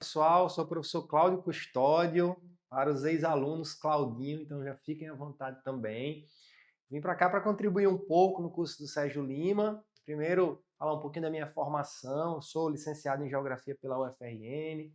Pessoal, sou o professor Cláudio Custódio, para os ex-alunos Claudinho, então já fiquem à vontade também. Vim para cá para contribuir um pouco no curso do Sérgio Lima. Primeiro, falar um pouquinho da minha formação. Sou licenciado em Geografia pela UFRN,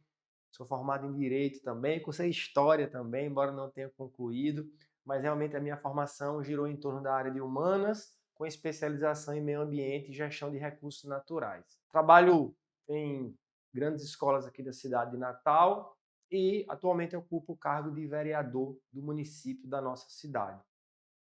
sou formado em Direito também, cursei História também, embora não tenha concluído, mas realmente a minha formação girou em torno da área de Humanas, com especialização em Meio Ambiente e Gestão de Recursos Naturais. Trabalho em grandes escolas aqui da cidade de Natal e atualmente ocupo o cargo de vereador do município da nossa cidade.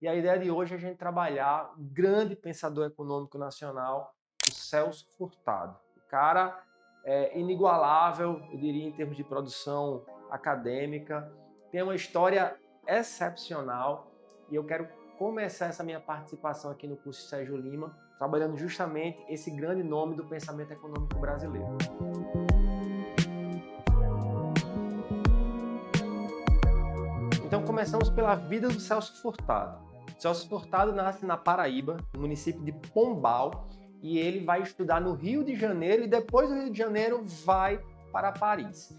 E a ideia de hoje é a gente trabalhar um grande pensador econômico nacional, o Celso Furtado. O cara é inigualável, eu diria, em termos de produção acadêmica, tem uma história excepcional e eu quero começar essa minha participação aqui no curso Sérgio Lima, trabalhando justamente esse grande nome do pensamento econômico brasileiro. Então começamos pela vida do Celso Furtado. Celso Furtado nasce na Paraíba, no município de Pombal, e ele vai estudar no Rio de Janeiro e depois do Rio de Janeiro vai para Paris.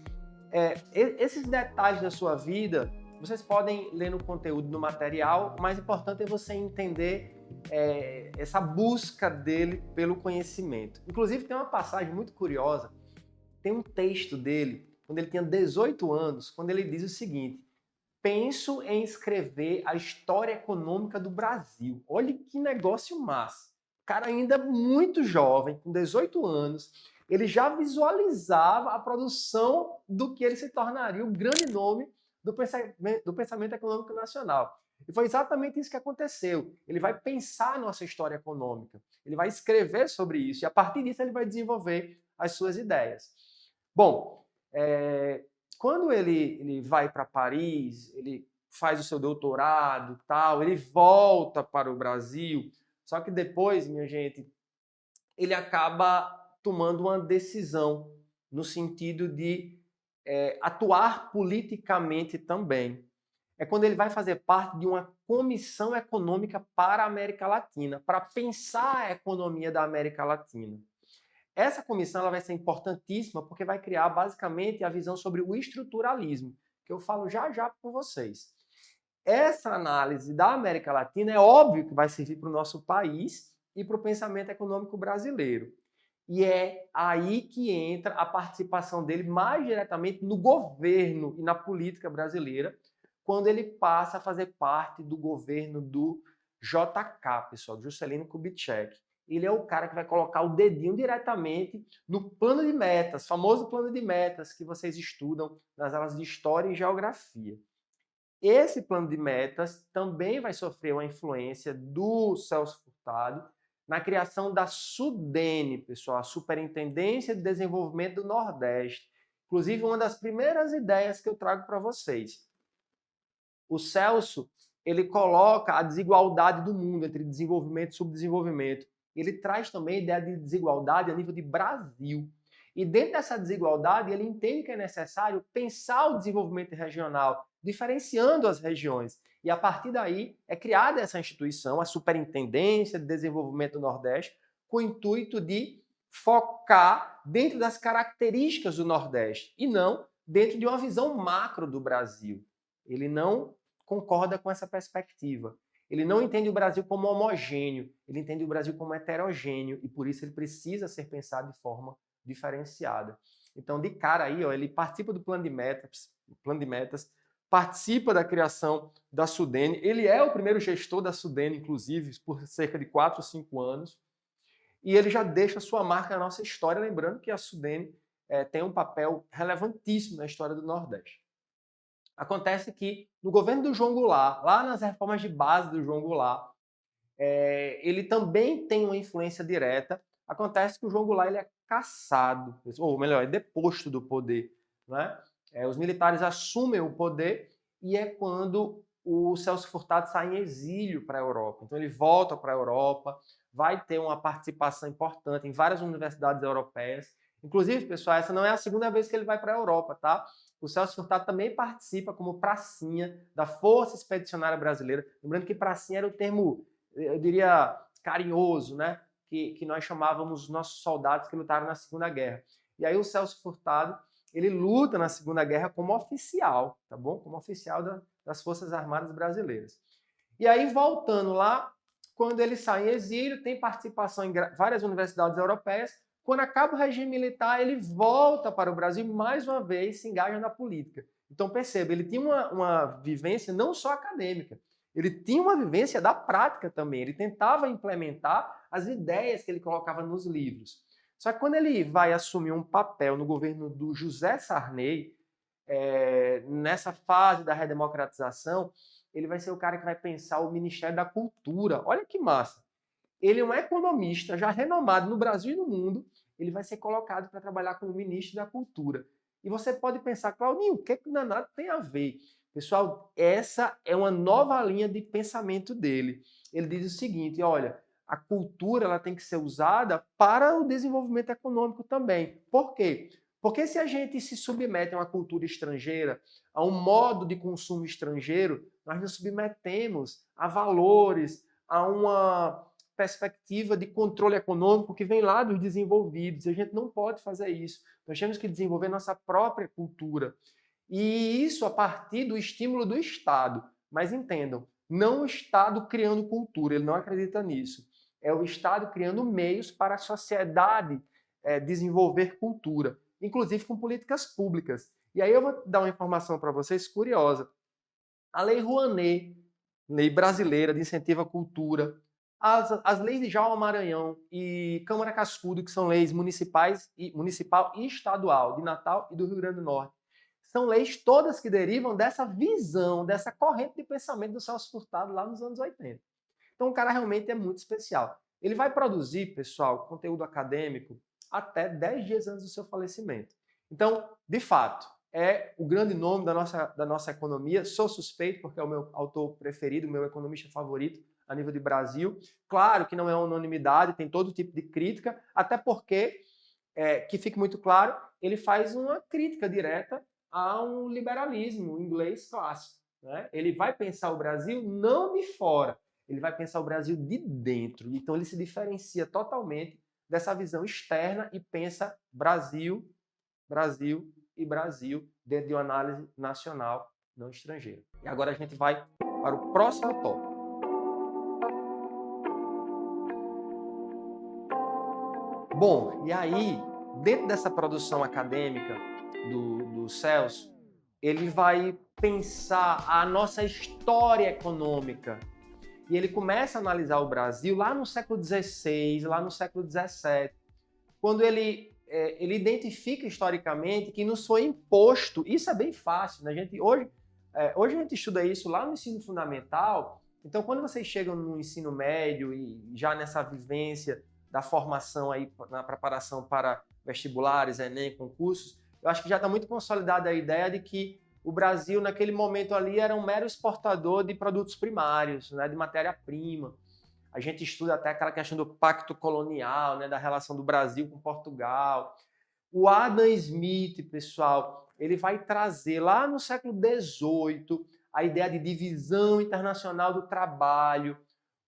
Esses detalhes da sua vida, vocês podem ler no conteúdo do material, o mais importante é você entender essa busca dele pelo conhecimento. Inclusive tem uma passagem muito curiosa, tem um texto dele, quando ele tinha 18 anos, quando ele diz o seguinte: penso em escrever a história econômica do Brasil. Olha que negócio massa. O cara ainda muito jovem, com 18 anos, ele já visualizava a produção do que ele se tornaria o grande nome do pensamento econômico nacional. E foi exatamente isso que aconteceu. Ele vai pensar a nossa história econômica, ele vai escrever sobre isso, e a partir disso ele vai desenvolver as suas ideias. Bom, quando ele vai para Paris, ele faz o seu doutorado, tal, ele volta para o Brasil, só que depois, minha gente, ele acaba tomando uma decisão no sentido de atuar politicamente também. É quando ele vai fazer parte de uma comissão econômica para a América Latina, para pensar a economia da América Latina. Essa comissão ela vai ser importantíssima porque vai criar basicamente a visão sobre o estruturalismo, que eu falo já já com vocês. Essa análise da América Latina é óbvio que vai servir para o nosso país e para o pensamento econômico brasileiro. E é aí que entra a participação dele mais diretamente no governo e na política brasileira, quando ele passa a fazer parte do governo do JK, pessoal, Juscelino Kubitschek. Ele é o cara que vai colocar o dedinho diretamente no plano de metas, famoso plano de metas que vocês estudam nas aulas de História e Geografia. Esse plano de metas também vai sofrer uma influência do Celso Furtado na criação da SUDENE, pessoal, a Superintendência de Desenvolvimento do Nordeste. Inclusive, uma das primeiras ideias que eu trago para vocês. O Celso, ele coloca a desigualdade do mundo entre desenvolvimento e subdesenvolvimento. Ele traz também a ideia de desigualdade a nível de Brasil. E dentro dessa desigualdade, ele entende que é necessário pensar o desenvolvimento regional, diferenciando as regiões. E a partir daí é criada essa instituição, a Superintendência de Desenvolvimento do Nordeste, com o intuito de focar dentro das características do Nordeste e não dentro de uma visão macro do Brasil. Ele não concorda com essa perspectiva. Ele não entende o Brasil como homogêneo, ele entende o Brasil como heterogêneo e por isso ele precisa ser pensado de forma diferenciada. Então, de cara aí, ó, ele participa do plano de metas, participa da criação da SUDENE, ele é o primeiro gestor da SUDENE, inclusive, por cerca de 4 ou 5 anos, e ele já deixa sua marca na nossa história, lembrando que a SUDENE tem um papel relevantíssimo na história do Nordeste. Acontece que no governo do João Goulart, lá nas reformas de base do João Goulart, ele também tem uma influência direta. Acontece que o João Goulart ele é cassado, ou melhor, é deposto do poder. Né? Os militares assumem o poder e é quando o Celso Furtado sai em exílio para a Europa. Então ele volta para a Europa, vai ter uma participação importante em várias universidades europeias. Inclusive, pessoal, essa não é a segunda vez que ele vai para a Europa, tá? O Celso Furtado também participa como pracinha da Força Expedicionária Brasileira. Lembrando que pracinha era o termo, eu diria, carinhoso, né? Que nós chamávamos os nossos soldados que lutaram na Segunda Guerra. E aí o Celso Furtado ele luta na Segunda Guerra como oficial, tá bom? Como oficial das Forças Armadas Brasileiras. E aí, voltando lá, quando ele sai em exílio, tem participação em várias universidades europeias. Quando acaba o regime militar, ele volta para o Brasil e, mais uma vez, se engaja na política. Então, perceba, ele tinha uma vivência não só acadêmica, ele tinha uma vivência da prática também. Ele tentava implementar as ideias que ele colocava nos livros. Só que quando ele vai assumir um papel no governo do José Sarney, nessa fase da redemocratização, ele vai ser o cara que vai pensar o Ministério da Cultura. Olha que massa! Ele é um economista já renomado no Brasil e no mundo, ele vai ser colocado para trabalhar como ministro da Cultura. E você pode pensar, Claudinho, o que o danado tem a ver? Pessoal, essa é uma nova linha de pensamento dele. Ele diz o seguinte, olha, a cultura ela tem que ser usada para o desenvolvimento econômico também. Por quê? Porque se a gente se submete a uma cultura estrangeira, a um modo de consumo estrangeiro, nós nos submetemos a valores, a uma perspectiva de controle econômico que vem lá dos desenvolvidos. E a gente não pode fazer isso. Nós temos que desenvolver nossa própria cultura. E isso a partir do estímulo do Estado. Mas entendam, não o Estado criando cultura, ele não acredita nisso. É o Estado criando meios para a sociedade desenvolver cultura, inclusive com políticas públicas. E aí eu vou dar uma informação para vocês curiosa. A Lei Rouanet, lei brasileira de incentivo à cultura, as leis de João Maranhão e Câmara Cascudo, que são leis municipal e estadual, de Natal e do Rio Grande do Norte, são leis todas que derivam dessa visão, dessa corrente de pensamento do Celso Furtado lá nos anos 80. Então o cara realmente é muito especial. Ele vai produzir, pessoal, conteúdo acadêmico até 10 dias antes do seu falecimento. Então, de fato, é o grande nome da nossa economia. Sou suspeito porque é o meu autor preferido, o meu economista favorito a nível de Brasil. Claro que não é unanimidade, tem todo tipo de crítica, até porque, que fique muito claro, ele faz uma crítica direta a um liberalismo inglês clássico, né? Ele vai pensar o Brasil não de fora, ele vai pensar o Brasil de dentro. Então ele se diferencia totalmente dessa visão externa e pensa Brasil, Brasil e Brasil dentro de uma análise nacional, não estrangeira. E agora a gente vai para o próximo tópico. Bom, e aí, dentro dessa produção acadêmica do Celso, ele vai pensar a nossa história econômica. E ele começa a analisar o Brasil lá no século XVI, lá no século XVII, quando ele identifica historicamente que nos foi imposto, isso é bem fácil, né? Hoje a gente estuda isso lá no ensino fundamental, então quando vocês chegam no ensino médio e já nessa vivência da formação aí na preparação para vestibulares, Enem, concursos, eu acho que já está muito consolidada a ideia de que o Brasil, naquele momento ali, era um mero exportador de produtos primários, né, de matéria-prima. A gente estuda até aquela questão do pacto colonial, né, da relação do Brasil com Portugal. O Adam Smith, pessoal, ele vai trazer lá no século XVIII a ideia de divisão internacional do trabalho,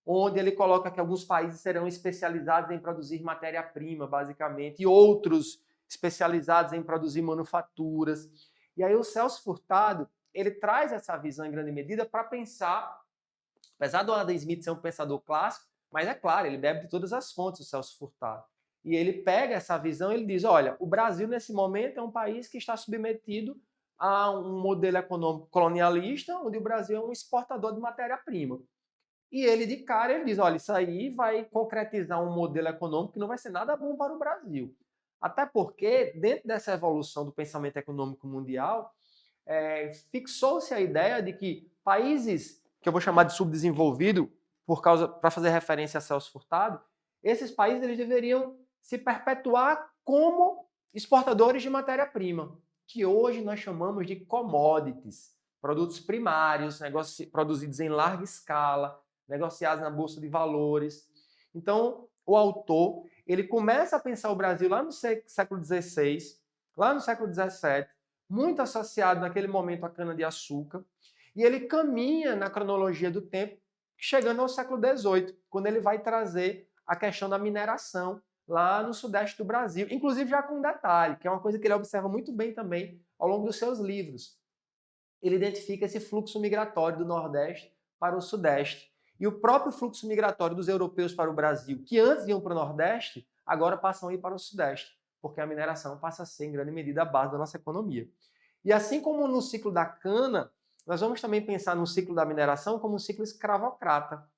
onde ele coloca que alguns países serão especializados em produzir matéria-prima, basicamente, e outros especializados em produzir manufaturas. E aí o Celso Furtado, ele traz essa visão em grande medida para pensar, apesar do Adam Smith ser um pensador clássico, mas é claro, ele bebe de todas as fontes, o Celso Furtado. E ele pega essa visão e ele diz, olha, o Brasil nesse momento é um país que está submetido a um modelo econômico colonialista, onde o Brasil é um exportador de matéria-prima. E ele, de cara, ele diz, olha, isso aí vai concretizar um modelo econômico que não vai ser nada bom para o Brasil. Até porque, dentro dessa evolução do pensamento econômico mundial, fixou-se a ideia de que países, que eu vou chamar de subdesenvolvido, para fazer referência a Celso Furtado, esses países eles deveriam se perpetuar como exportadores de matéria-prima, que hoje nós chamamos de commodities, produtos primários, negócios produzidos em larga escala, negociados na Bolsa de Valores. Então, o autor ele começa a pensar o Brasil lá no século XVI, lá no século XVII, muito associado naquele momento à cana-de-açúcar, e ele caminha na cronologia do tempo, chegando ao século XVIII, quando ele vai trazer a questão da mineração lá no sudeste do Brasil. Inclusive já com um detalhe, que é uma coisa que ele observa muito bem também ao longo dos seus livros. Ele identifica esse fluxo migratório do Nordeste para o Sudeste. E o próprio fluxo migratório dos europeus para o Brasil, que antes iam para o Nordeste, agora passam a ir para o Sudeste, porque a mineração passa a ser, em grande medida, a base da nossa economia. E assim como no ciclo da cana, nós vamos também pensar no ciclo da mineração como um ciclo escravocrata.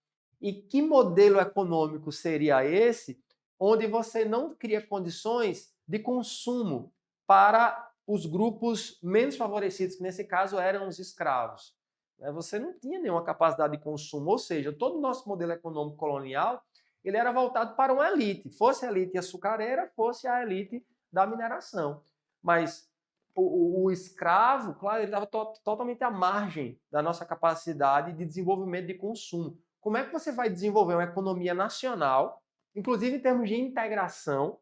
E que modelo econômico seria esse, onde você não cria condições de consumo para os grupos menos favorecidos, que nesse caso eram os escravos? Você não tinha nenhuma capacidade de consumo, ou seja, todo o nosso modelo econômico colonial ele era voltado para uma elite, fosse a elite açucareira, fosse a elite da mineração. Mas o escravo, claro, ele estava totalmente à margem da nossa capacidade de desenvolvimento de consumo. Como é que você vai desenvolver uma economia nacional, inclusive em termos de integração,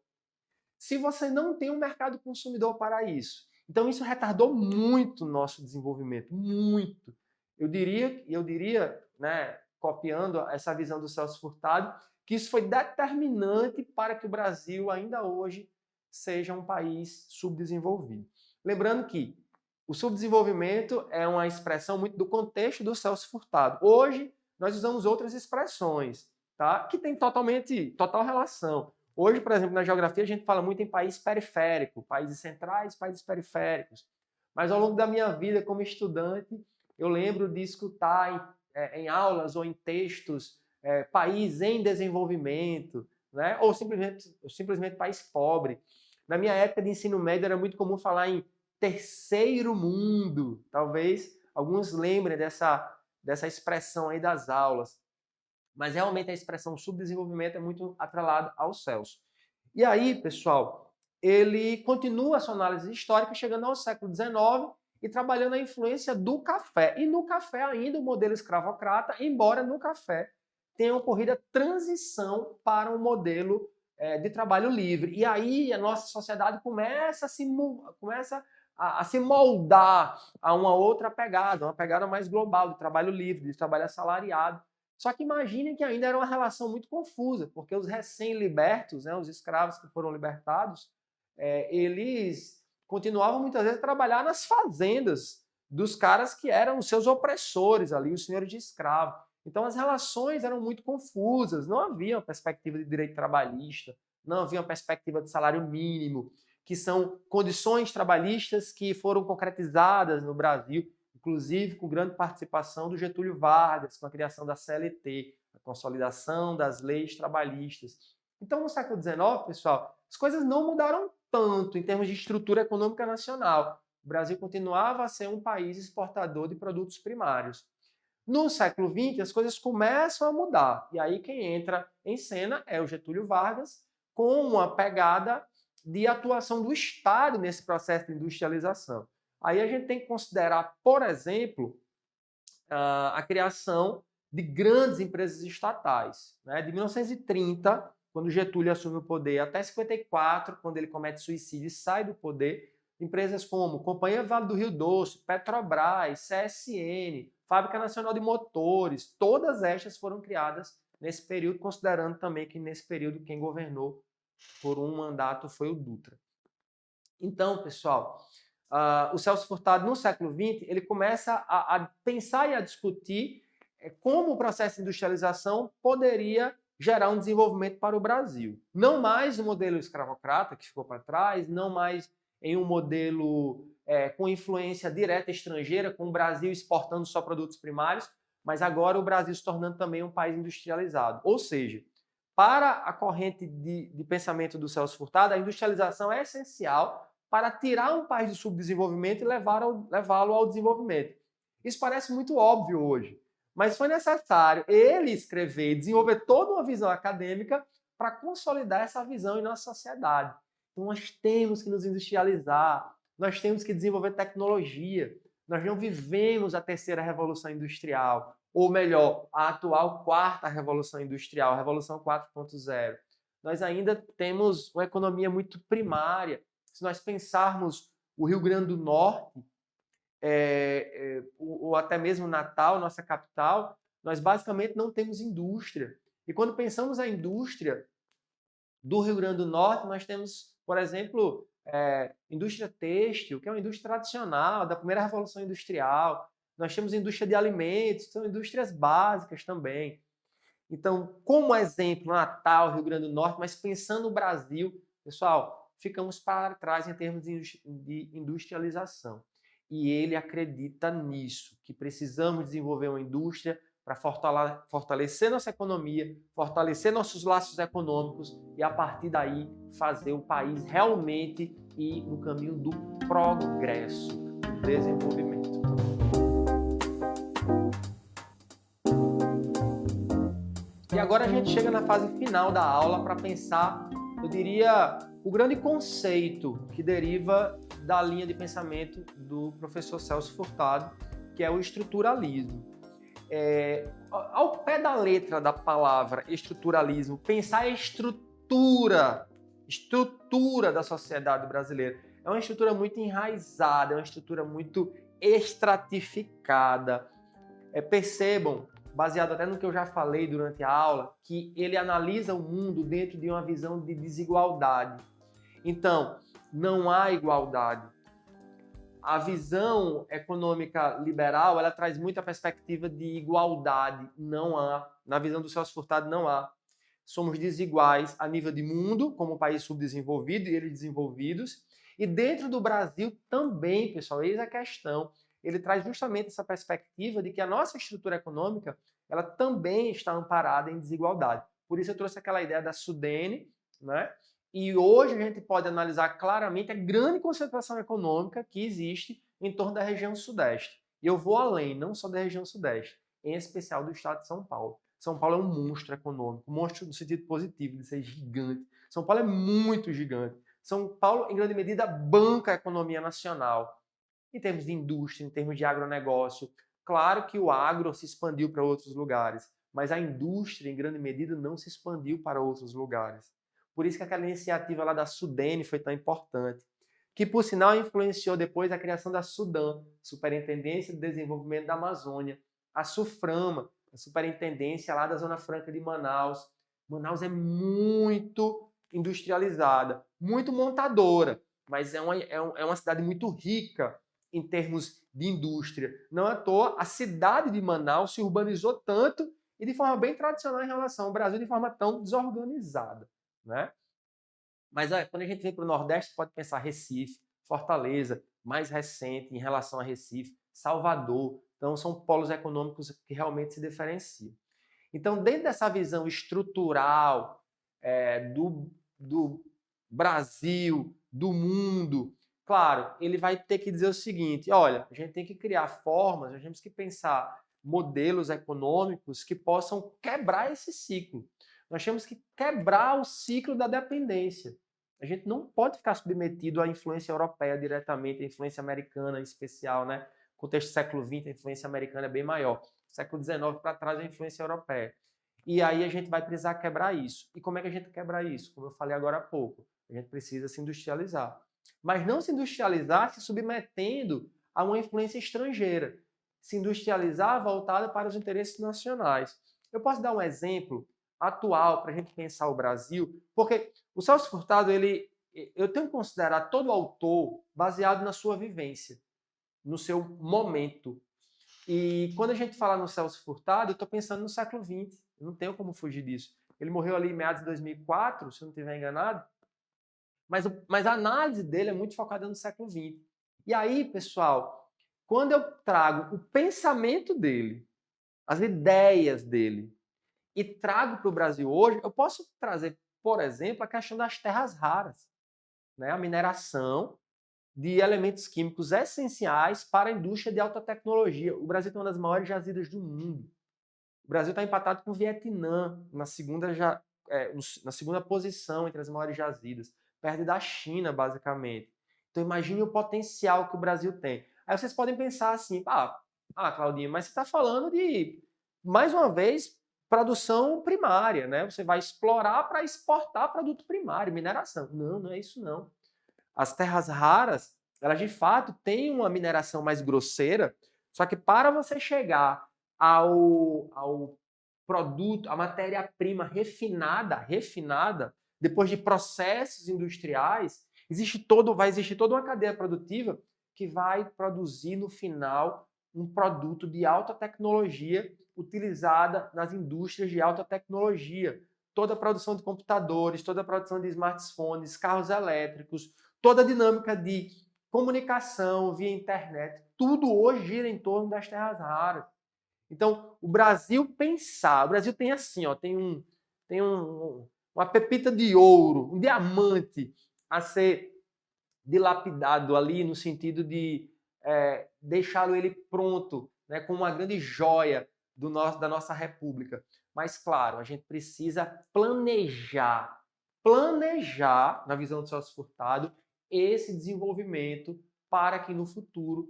se você não tem um mercado consumidor para isso? Então isso retardou muito o nosso desenvolvimento, muito. Eu diria, né, copiando essa visão do Celso Furtado, que isso foi determinante para que o Brasil ainda hoje seja um país subdesenvolvido. Lembrando que o subdesenvolvimento é uma expressão muito do contexto do Celso Furtado. Hoje nós usamos outras expressões, tá? Que tem total relação. Hoje, por exemplo, na geografia a gente fala muito em país periférico, países centrais, países periféricos. Mas ao longo da minha vida como estudante, eu lembro de escutar em aulas ou em textos país em desenvolvimento, né? Ou simplesmente país pobre. Na minha época de ensino médio era muito comum falar em terceiro mundo. Talvez alguns lembrem dessa expressão aí das aulas. Mas realmente a expressão subdesenvolvimento é muito atrelada ao Celso. E aí, pessoal, ele continua a sua análise histórica, chegando ao século XIX e trabalhando a influência do café. E no café ainda o modelo escravocrata, embora no café tenha ocorrido a transição para um modelo de trabalho livre. E aí a nossa sociedade começa a se moldar a uma outra pegada, uma pegada mais global, de trabalho livre, de trabalho assalariado. Só que imaginem que ainda era uma relação muito confusa, porque os recém-libertos, né, os escravos que foram libertados, eles continuavam muitas vezes a trabalhar nas fazendas dos caras que eram os seus opressores ali, os senhores de escravo. Então as relações eram muito confusas, não havia uma perspectiva de direito trabalhista, não havia uma perspectiva de salário mínimo, que são condições trabalhistas que foram concretizadas no Brasil, inclusive com grande participação do Getúlio Vargas, com a criação da CLT, a consolidação das leis trabalhistas. Então, no século XIX, pessoal, as coisas não mudaram tanto em termos de estrutura econômica nacional. O Brasil continuava a ser um país exportador de produtos primários. No século XX, as coisas começam a mudar. E aí quem entra em cena é o Getúlio Vargas, com uma pegada de atuação do Estado nesse processo de industrialização. Aí a gente tem que considerar, por exemplo, a criação de grandes empresas estatais. Né? De 1930, quando Getúlio assume o poder, até 54, quando ele comete suicídio e sai do poder, empresas como Companhia Vale do Rio Doce, Petrobras, CSN, Fábrica Nacional de Motores, todas estas foram criadas nesse período, considerando também que nesse período quem governou por um mandato foi o Dutra. Então, pessoal, o Celso Furtado, no século XX, ele começa a pensar e a discutir como o processo de industrialização poderia gerar um desenvolvimento para o Brasil. Não mais o modelo escravocrata, que ficou para trás, não mais em um modelo com influência direta estrangeira, com o Brasil exportando só produtos primários, mas agora o Brasil se tornando também um país industrializado. Ou seja, para a corrente de pensamento do Celso Furtado, a industrialização é essencial para tirar um país do subdesenvolvimento e levá-lo ao desenvolvimento. Isso parece muito óbvio hoje, mas foi necessário ele escrever e desenvolver toda uma visão acadêmica para consolidar essa visão em nossa sociedade. Então nós temos que nos industrializar, nós temos que desenvolver tecnologia. Nós não vivemos a terceira revolução industrial, ou melhor, a atual quarta revolução industrial, a Revolução 4.0. Nós ainda temos uma economia muito primária. Se nós pensarmos o Rio Grande do Norte, ou até mesmo Natal, nossa capital, nós basicamente não temos indústria. E quando pensamos a indústria, do Rio Grande do Norte, nós temos, por exemplo, indústria têxtil, que é uma indústria tradicional, da primeira revolução industrial. Nós temos indústria de alimentos, que são indústrias básicas também. Então, como exemplo, Natal, Rio Grande do Norte, mas pensando no Brasil, pessoal, ficamos para trás em termos de industrialização. E ele acredita nisso, que precisamos desenvolver uma indústria para fortalecer nossa economia, fortalecer nossos laços econômicos e, a partir daí, fazer o país realmente ir no caminho do progresso, do desenvolvimento. E agora a gente chega na fase final da aula para pensar, eu diria, o grande conceito que deriva da linha de pensamento do professor Celso Furtado, que é o estruturalismo. Ao pé da letra da palavra estruturalismo, pensar a estrutura da sociedade brasileira. É uma estrutura muito enraizada, é uma estrutura muito estratificada. Percebam, baseado até no que eu já falei durante a aula, que ele analisa o mundo dentro de uma visão de desigualdade. Então, não há igualdade. A visão econômica liberal, ela traz muita perspectiva de igualdade. Não há. Na visão do Celso Furtado, não há. Somos desiguais a nível de mundo, como país subdesenvolvido e eles desenvolvidos. E dentro do Brasil também, pessoal, eis a questão. Ele traz justamente essa perspectiva de que a nossa estrutura econômica, ela também está amparada em desigualdade. Por isso eu trouxe aquela ideia da Sudene, né? E hoje a gente pode analisar claramente a grande concentração econômica que existe em torno da região Sudeste. E eu vou além, não só da região Sudeste, em especial do estado de São Paulo. São Paulo é um monstro econômico, um monstro no sentido positivo, de ser gigante. São Paulo é muito gigante. São Paulo, em grande medida, banca a economia nacional. Em termos de indústria, em termos de agronegócio. Claro que o agro se expandiu para outros lugares, mas a indústria, em grande medida, não se expandiu para outros lugares. Por isso que aquela iniciativa lá da Sudene foi tão importante, que por sinal influenciou depois a criação da Sudan, Superintendência de Desenvolvimento da Amazônia, a SUFRAMA, a Superintendência lá da Zona Franca de Manaus. Manaus é muito industrializada, muito montadora, mas é uma cidade muito rica em termos de indústria. Não à toa, a cidade de Manaus se urbanizou tanto e de forma bem tradicional em relação ao Brasil, de forma tão desorganizada. Né? Mas quando a gente vem para o Nordeste, pode pensar Recife, Fortaleza, mais recente em relação a Recife, Salvador. Então, são polos econômicos que realmente se diferenciam. Então, dentro dessa visão estrutural do Brasil, do mundo, claro, ele vai ter que dizer o seguinte, olha, a gente tem que criar formas, a gente tem que pensar modelos econômicos que possam quebrar esse ciclo. Nós temos que quebrar o ciclo da dependência. A gente não pode ficar submetido à influência europeia diretamente, à influência americana em especial, né? No contexto do século XX, a influência americana é bem maior. Século XIX para trás, a influência europeia. E aí a gente vai precisar quebrar isso. E como é que a gente quebra isso? Como eu falei agora há pouco, a gente precisa se industrializar. Mas não se industrializar se submetendo a uma influência estrangeira. Se industrializar voltada para os interesses nacionais. Eu posso dar um exemplo atual para a gente pensar o Brasil, porque o Celso Furtado, eu tenho que considerar todo autor baseado na sua vivência, no seu momento. E quando a gente fala no Celso Furtado, eu estou pensando no século XX, eu não tenho como fugir disso. Ele morreu ali em meados de 2004, se eu não estiver enganado, mas a análise dele é muito focada no século XX. E aí, pessoal, quando eu trago o pensamento dele, as ideias dele, e trago para o Brasil hoje, eu posso trazer, por exemplo, a questão das terras raras, né? A mineração de elementos químicos essenciais para a indústria de alta tecnologia. O Brasil tem uma das maiores jazidas do mundo. O Brasil está empatado com o Vietnã na segunda posição entre as maiores jazidas, perto da China, basicamente. Então imagine o potencial que o Brasil tem. Aí vocês podem pensar assim, Claudinho, mas você está falando de, mais uma vez, produção primária, né? Você vai explorar para exportar produto primário, mineração. Não, não é isso não. As terras raras, elas de fato têm uma mineração mais grosseira, só que para você chegar ao produto, a matéria-prima refinada, depois de processos industriais, vai existir toda uma cadeia produtiva que vai produzir no final um produto de alta tecnologia utilizada nas indústrias de alta tecnologia. Toda a produção de computadores, toda a produção de smartphones, carros elétricos, toda a dinâmica de comunicação via internet, tudo hoje gira em torno das terras raras. Então, o Brasil tem assim, ó, uma pepita de ouro, um diamante a ser dilapidado ali no sentido de deixá-lo ele pronto, né, como uma grande joia da nossa república. Mas, claro, a gente precisa planejar, na visão do Celso Furtado, esse desenvolvimento para que no futuro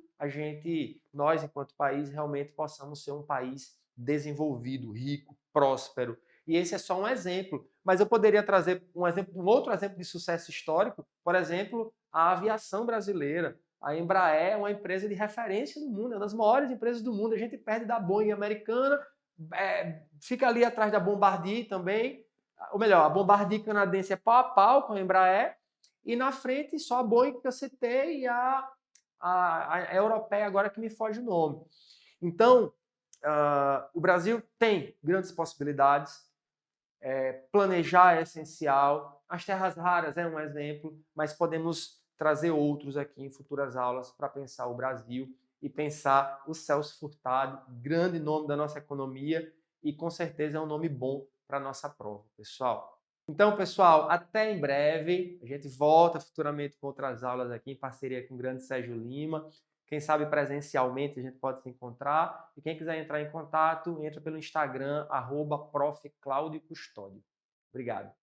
nós, enquanto país, realmente possamos ser um país desenvolvido, rico, próspero. E esse é só um exemplo. Mas eu poderia trazer um outro exemplo de sucesso histórico, por exemplo, a aviação brasileira. A Embraer é uma empresa de referência no mundo, é uma das maiores empresas do mundo. A gente perde da Boeing americana, fica ali atrás da Bombardier também, ou melhor, a Bombardier canadense é pau a pau com a Embraer, e na frente só a Boeing que eu citei e a europeia agora que me foge o nome. Então, o Brasil tem grandes possibilidades, planejar é essencial, as terras raras é um exemplo, mas podemos trazer outros aqui em futuras aulas para pensar o Brasil e pensar o Celso Furtado, grande nome da nossa economia e com certeza é um nome bom para a nossa prova, pessoal. Então, pessoal, até em breve. A gente volta futuramente com outras aulas aqui em parceria com o grande Sérgio Lima. Quem sabe presencialmente a gente pode se encontrar. E quem quiser entrar em contato, entra pelo Instagram, @Prof. Cláudio Custódio. Obrigado.